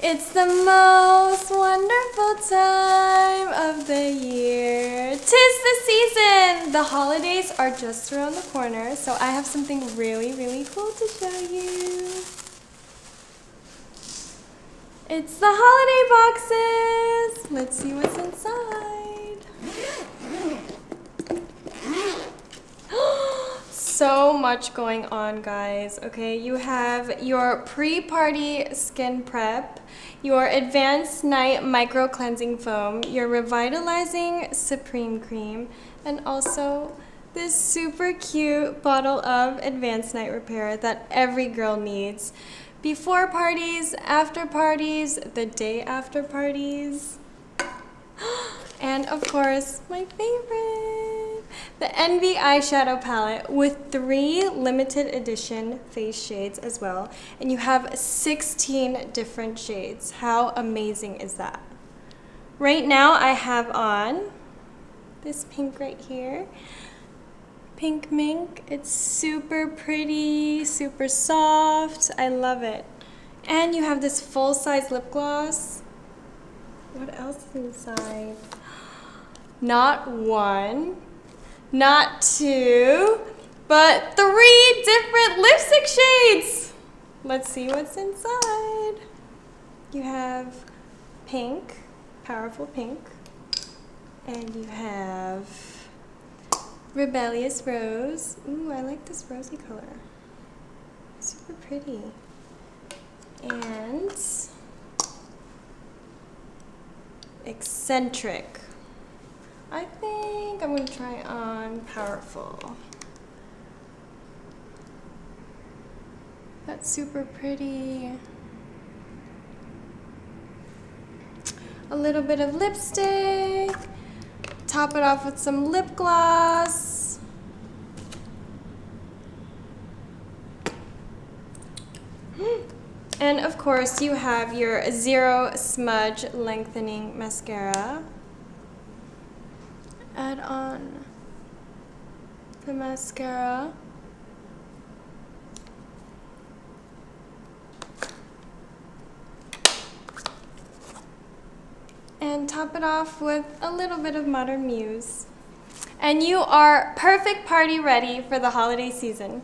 It's the most wonderful time of the year. 'Tis the season! The holidays are just around the corner, so I have something really, really cool to show you. It's the holiday boxes! Let's see what's inside. So much going on, guys. Okay, you have your pre-party skin prep, your advanced night micro cleansing foam, your revitalizing supreme cream, and also this super cute bottle of advanced night repair that every girl needs before parties, after parties, the day after parties, and of course my favorite, the Envy eyeshadow palette with 3 limited edition face shades as well. And you have 16 different shades. How amazing is that? Right now I have on this pink right here. Pink mink. It's super pretty, super soft. I love it. And you have this full-size lip gloss. What else is inside? Not 1. Not 2, but 3 different lipstick shades. Let's see what's inside. You have pink, powerful pink, and you have rebellious rose. Ooh, I like this rosy color. Super pretty. And eccentric. I think I'm going to try on Powerful. That's super pretty. A little bit of lipstick. Top it off with some lip gloss. And of course you have your Zero Smudge Lengthening Mascara. Add on the mascara. And top it off with a little bit of Modern Muse. And you are perfect party ready for the holiday season.